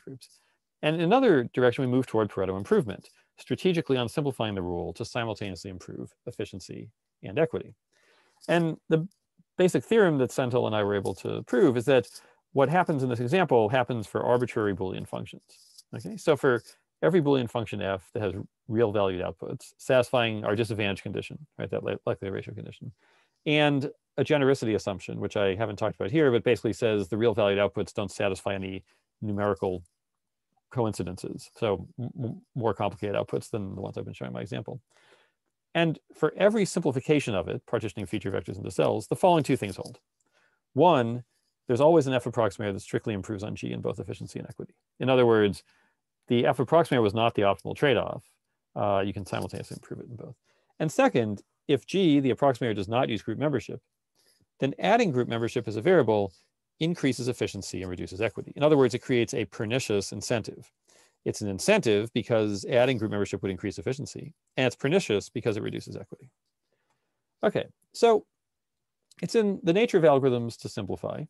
age groups. And in another direction, we move toward Pareto improvement, strategically on simplifying the rule to simultaneously improve efficiency and equity. And the basic theorem that Senthil and I were able to prove is that what happens in this example happens for arbitrary Boolean functions. Okay, so for every Boolean function f that has real valued outputs, satisfying our disadvantage condition, right, that likelihood ratio condition, and a genericity assumption, which I haven't talked about here, but basically says the real valued outputs don't satisfy any numerical coincidences, so more complicated outputs than the ones I've been showing in my example. And for every simplification of it, partitioning feature vectors into cells, the following two things hold. One, there's always an F approximator that strictly improves on G in both efficiency and equity. In other words, the F approximator was not the optimal trade-off. You can simultaneously improve it in both. And second, if G, the approximator, does not use group membership, then adding group membership as a variable increases efficiency and reduces equity. In other words, it creates a pernicious incentive. It's an incentive because adding group membership would increase efficiency, and it's pernicious because it reduces equity. Okay, so it's in the nature of algorithms to simplify.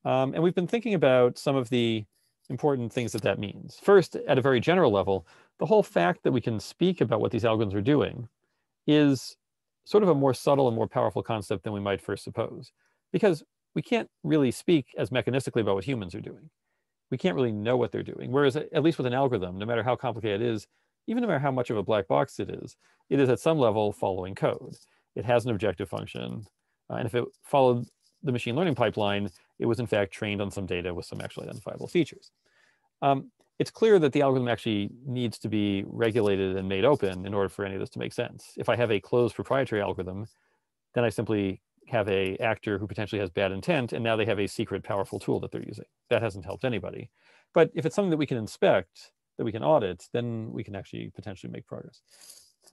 And we've been thinking about some of the important things that means. First, at a very general level, the whole fact that we can speak about what these algorithms are doing is sort of a more subtle and more powerful concept than we might first suppose, because we can't really speak as mechanistically about what humans are doing. We can't really know what they're doing. Whereas at least with an algorithm, no matter how complicated it is, even no matter how much of a black box it is at some level following code. It has an objective function. And if it followed the machine learning pipeline, it was in fact trained on some data with some actually identifiable features. It's clear that the algorithm actually needs to be regulated and made open in order for any of this to make sense. If I have a closed proprietary algorithm, then I simply have an actor who potentially has bad intent, and now they have a secret powerful tool that they're using. That hasn't helped anybody. But if it's something that we can inspect, that we can audit, then we can actually potentially make progress.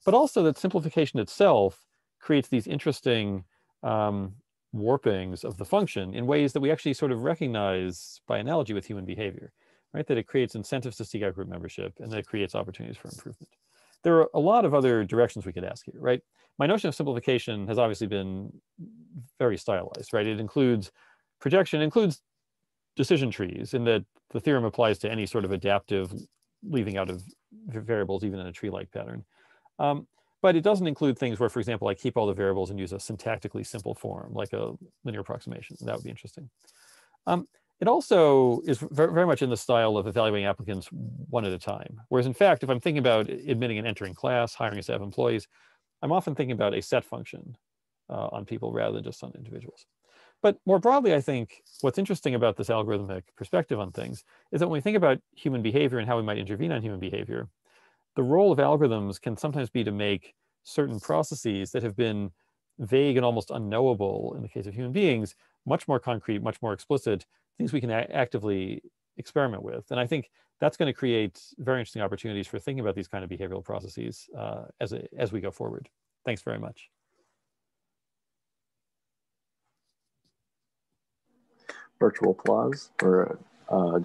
But also that simplification itself creates these interesting warpings of the function in ways that we actually sort of recognize by analogy with human behavior, right? That it creates incentives to seek out group membership, and that it creates opportunities for improvement. There are a lot of other directions we could ask here, right? My notion of simplification has obviously been very stylized, right? It includes projection, includes decision trees, in that the theorem applies to any sort of adaptive leaving out of variables, even in a tree-like pattern. But it doesn't include things where, for example, I keep all the variables and use a syntactically simple form, like a linear approximation. That would be interesting. It also is very much in the style of evaluating applicants one at a time. Whereas in fact, if I'm thinking about admitting and entering class, hiring a set of employees, I'm often thinking about a set function on people rather than just on individuals. But more broadly, I think what's interesting about this algorithmic perspective on things is that when we think about human behavior and how we might intervene on human behavior, the role of algorithms can sometimes be to make certain processes that have been vague and almost unknowable in the case of human beings, much more concrete, much more explicit, things we can actively experiment with. And I think that's going to create very interesting opportunities for thinking about these kind of behavioral processes as we go forward. Thanks very much. Virtual applause for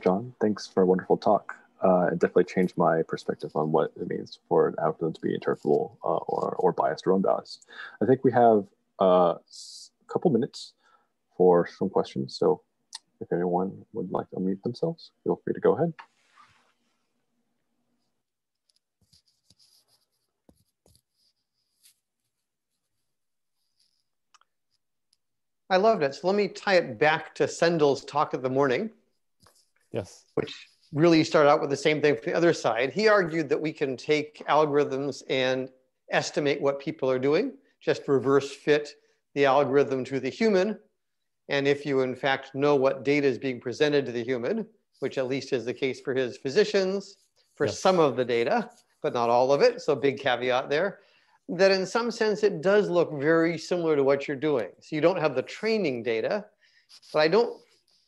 John. Thanks for a wonderful talk. It definitely changed my perspective on what it means for an algorithm to be interpretable or biased or unbiased. I think we have a couple minutes for some questions. So if anyone would like to unmute themselves, feel free to go ahead. I loved it. So let me tie it back to Senthil's talk of the morning. Yes. Which really started out with the same thing from the other side. He argued that we can take algorithms and estimate what people are doing, just reverse fit the algorithm to the human. And if you in fact know what data is being presented to the human, which at least is the case for his physicians, for some of the data, but not all of it, so big caveat there, that in some sense it does look very similar to what you're doing. So you don't have the training data, but I don't,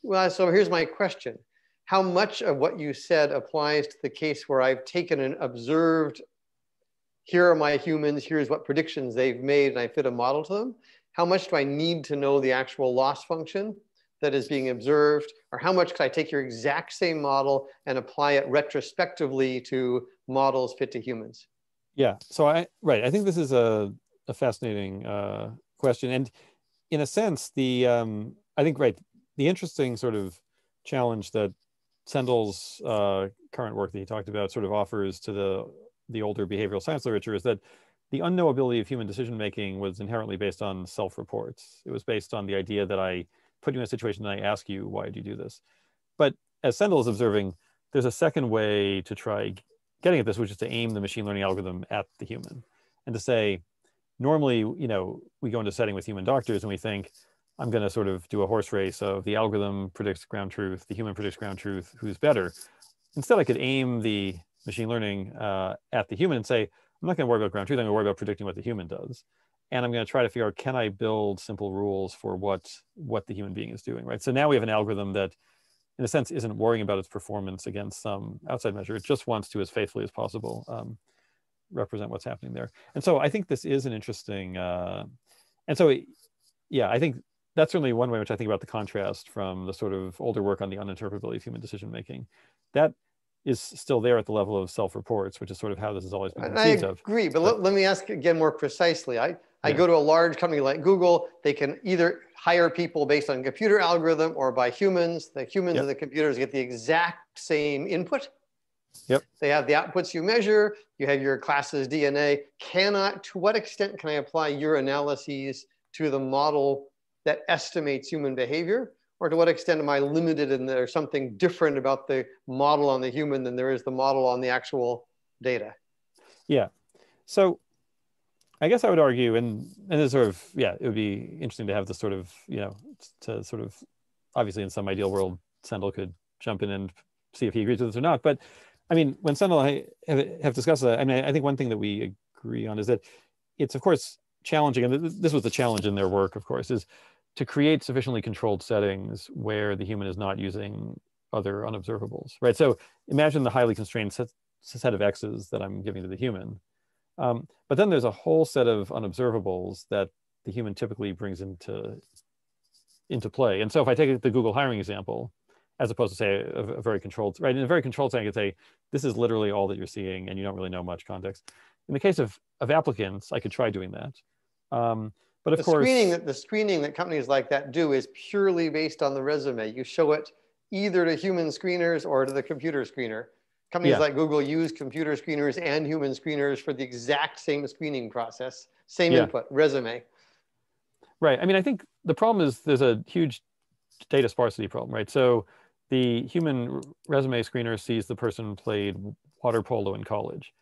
well, so here's my question. How much of what you said applies to the case where I've taken and observed, here are my humans, here's what predictions they've made, and I fit a model to them? How much do I need to know the actual loss function that is being observed? Or how much can I take your exact same model and apply it retrospectively to models fit to humans? Yeah, so I think this is a fascinating question. And in a sense, I think the interesting sort of challenge that Sendel's current work that he talked about sort of offers to the older behavioral science literature is that the unknowability of human decision-making was inherently based on self-reports. It was based on the idea that I put you in a situation and I ask you, why did you do this? But as Sendel is observing, there's a second way to try getting at this, which is to aim the machine learning algorithm at the human and to say, normally, you know, we go into a setting with human doctors and we think, I'm going to sort of do a horse race of the algorithm predicts ground truth, the human predicts ground truth, who's better? Instead, I could aim the machine learning at the human and say, I'm not going to worry about ground truth. I'm going to worry about predicting what the human does. And I'm going to try to figure out, can I build simple rules for what the human being is doing, right? So now we have an algorithm that, in a sense, isn't worrying about its performance against some outside measure. It just wants to, as faithfully as possible, represent what's happening there. And so I think this is an interesting, and so, yeah, I think that's certainly one way in which I think about the contrast from the sort of older work on the uninterpretability of human decision-making. That is still there at the level of self-reports, which is sort of how this has always been conceived of. I agree, but let me ask again more precisely. I go to a large company like Google. They can either hire people based on computer algorithm or by humans. The humans and the computers get the exact same input. Yep. They have the outputs you measure. You have your class's DNA. To what extent can I apply your analyses to the model that estimates human behavior? Or to what extent am I limited and there's something different about the model on the human than there is the model on the actual data? Yeah. So I guess I would argue, and this sort of, it would be interesting to have this sort of, to sort of, obviously in some ideal world, Sendel could jump in and see if he agrees with this or not. But I mean, when Sendel and I have discussed that, I mean, I think one thing that we agree on is that it's, of course, challenging, and this was the challenge in their work, of course, is to create sufficiently controlled settings where the human is not using other unobservables, right? So imagine the highly constrained set of X's that I'm giving to the human. But then there's a whole set of unobservables that the human typically brings into play. And so if I take the Google hiring example, as opposed to say a very controlled, right? In a very controlled setting, I could say, this is literally all that you're seeing and you don't really know much context. In the case of applicants, I could try doing that. But of course, the screening that companies like that do is purely based on the resume. You show it either to human screeners or to the computer screener. Companies like Google use computer screeners and human screeners for the exact same screening process, same input, resume. Right. I mean, I think the problem is there's a huge data sparsity problem, right? So the human resume screener sees the person played water polo in college.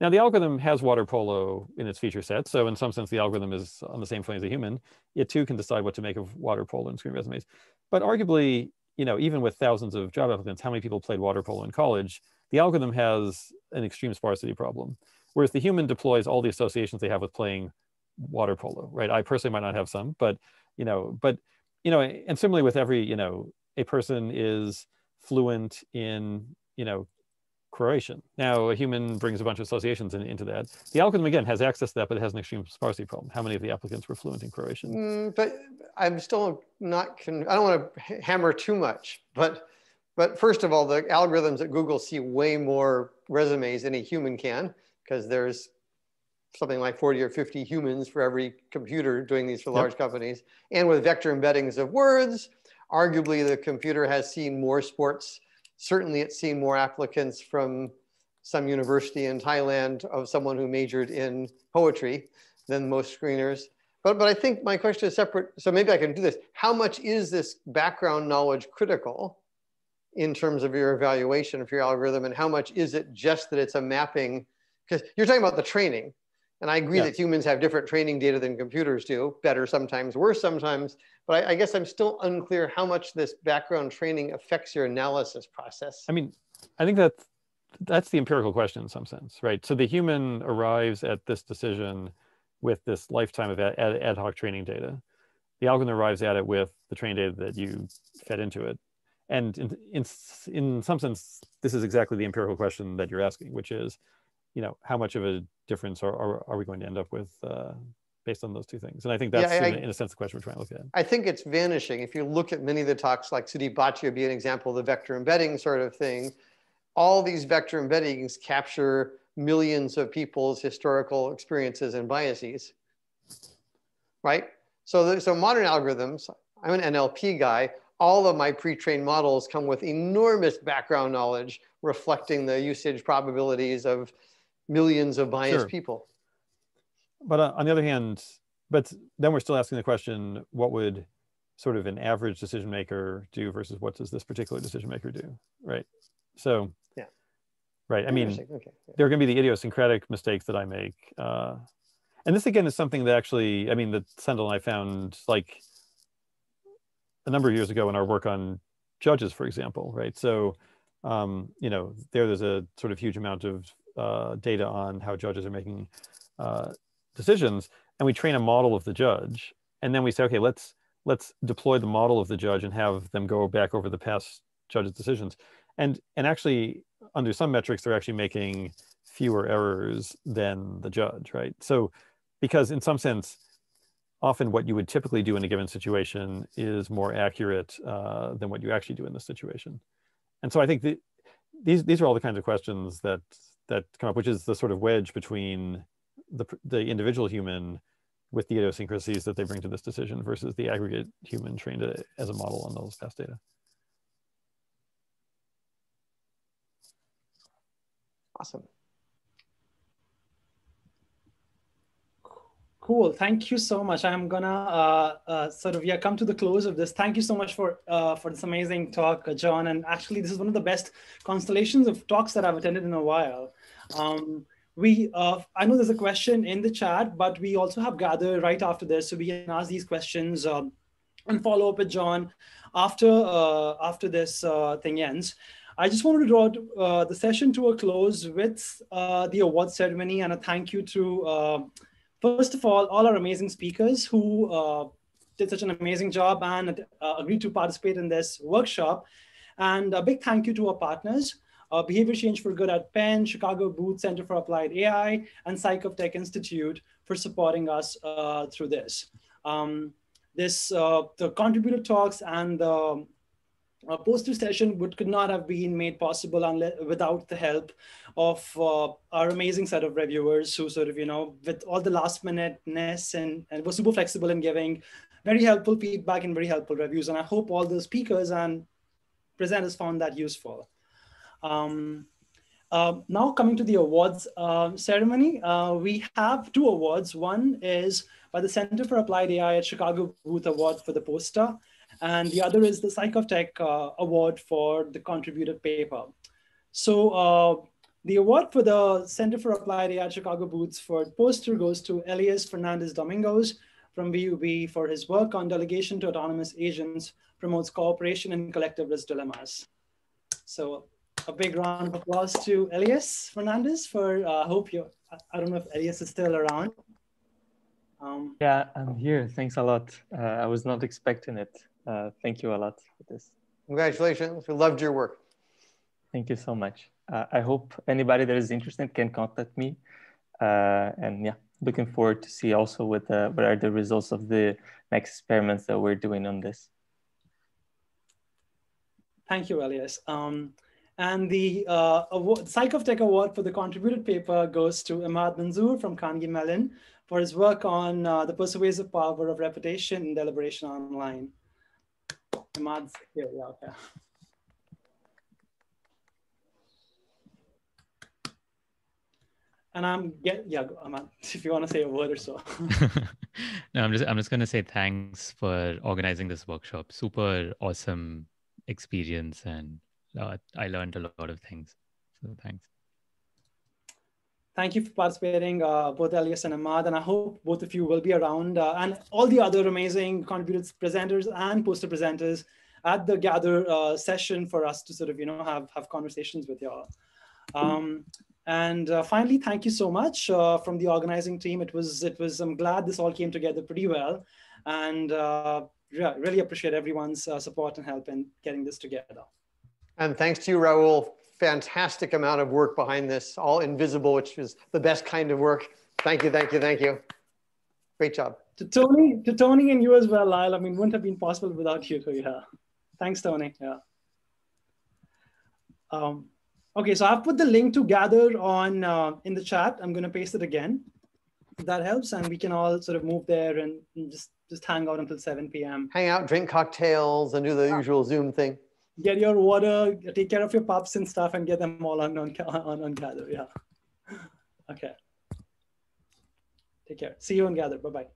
Now, the algorithm has water polo in its feature set. So in some sense, the algorithm is on the same footing as a human. It too can decide what to make of water polo and screen resumes. But arguably, even with thousands of job applicants, how many people played water polo in college? The algorithm has an extreme sparsity problem, whereas the human deploys all the associations they have with playing water polo, right? I personally might not have some, but and similarly with every, a person is fluent in, Croatian. Now, a human brings a bunch of associations into that. The algorithm, again, has access to that, but it has an extreme sparsity problem. How many of the applicants were fluent in Croatian? But I'm still not, I don't want to hammer too much, but first of all, the algorithms at Google see way more resumes than a human can, because there's something like 40 or 50 humans for every computer doing these for large companies. And with vector embeddings of words, arguably the computer has seen more sports. Certainly it's seen more applicants from some university in Thailand of someone who majored in poetry than most screeners. But I think my question is separate. So maybe I can do this. How much is this background knowledge critical in terms of your evaluation of your algorithm? And how much is it just that it's a mapping? Because you're talking about the training. And I agree that humans have different training data than computers do, better sometimes, worse sometimes. But I guess I'm still unclear how much this background training affects your analysis process. I mean, I think that's the empirical question in some sense, right? So the human arrives at this decision with this lifetime of ad hoc training data. The algorithm arrives at it with the training data that you fed into it. And in some sense, this is exactly the empirical question that you're asking, which is, how much of a difference are we going to end up with based on those two things? And I think that's, in a sense, the question we're trying to look at. I think it's vanishing. If you look at many of the talks, like Sudeep Bhatia would be an example of the vector embedding sort of thing, all these vector embeddings capture millions of people's historical experiences and biases, right? So modern algorithms, I'm an NLP guy, all of my pre-trained models come with enormous background knowledge reflecting the usage probabilities of millions of biased people. But on the other hand, but then we're still asking the question, what would sort of an average decision maker do versus what does this particular decision maker do, right? So, yeah, right. I mean, okay. There are going to be the idiosyncratic mistakes that I make. And this, again, is something that actually, I mean, that Sendel and I found like a number of years ago in our work on judges, for example, right? So, you know, there's a sort of huge amount of data on how judges are making decisions, and we train a model of the judge, and then we say, okay, let's deploy the model of the judge and have them go back over the past judge's decisions, and actually under some metrics they're actually making fewer errors than the judge, right? So, because in some sense, often what you would typically do in a given situation is more accurate than what you actually do in this situation, and so I think these are all the kinds of questions that come up, which is the sort of wedge between the individual human with the idiosyncrasies that they bring to this decision versus the aggregate human trained as a model on those past data. Awesome. Cool. Thank you so much. I'm gonna sort of come to the close of this. Thank you so much for this amazing talk, John. And actually, this is one of the best constellations of talks that I've attended in a while. I know there's a question in the chat, but we also have Gather right after this, so we can ask these questions and follow up with John after this thing ends. I just wanted to draw the session to a close with the award ceremony and a thank you to, first of all our amazing speakers who did such an amazing job and agreed to participate in this workshop. And a big thank you to our partners, Behavior Change for Good at Penn, Chicago Booth Center for Applied AI, and Psych of Tech Institute for supporting us through this. The contributor talks and the poster session could not have been made possible without the help of our amazing set of reviewers who sort of, with all the last minuteness and was super flexible in giving very helpful feedback and very helpful reviews. And I hope all the speakers and presenters found that useful. Now coming to the awards ceremony, we have two awards. One is by the Center for Applied AI at Chicago Booth Award for the poster, and the other is the Psych of Tech Award for the contributed paper. So the award for the Center for Applied AI at Chicago Booths for poster goes to Elias Fernandez Domingos from VUB for his work on delegation to autonomous agents promotes cooperation in collective risk dilemmas. So a big round of applause to Elias Fernandez for, I don't know if Elias is still around. Yeah, I'm here. Thanks a lot. I was not expecting it. Thank you a lot for this. Congratulations. We loved your work. Thank you so much. I hope anybody that is interested can contact me. And yeah, looking forward to see also what are the results of the next experiments that we're doing on this. Thank you, Elias. And the Psych of Tech Award for the contributed paper goes to Ahmad Manzoor from Carnegie Mellon for his work on the persuasive power of repetition in deliberation online. Ahmad's here, yeah, okay. And Ahmad, if you want to say a word or so. No, I'm just going to say thanks for organizing this workshop. Super awesome experience, and I learned a lot of things. So thanks. Thank you for participating, both Elias and Ahmad, and I hope both of you will be around, and all the other amazing contributed presenters and poster presenters at the Gather session for us to sort of have conversations with y'all. And finally, thank you so much from the organizing team. I'm glad this all came together pretty well, and really appreciate everyone's support and help in getting this together. And thanks to you, Raul. Fantastic amount of work behind this, all invisible, which is the best kind of work. Thank you, thank you, thank you. Great job. To Tony and you as well, Lyle. I mean, wouldn't have been possible without you too, yeah. Thanks, Tony, yeah. Okay, so I've put the link to Gather on in the chat. I'm gonna paste it again. that helps, and we can all sort of move there and just hang out until 7 p.m. Hang out, drink cocktails, and do the usual Zoom thing. Get your water, take care of your pups and stuff, and get them all on Gather. Yeah. Okay. Take care. See you on Gather. Bye-bye.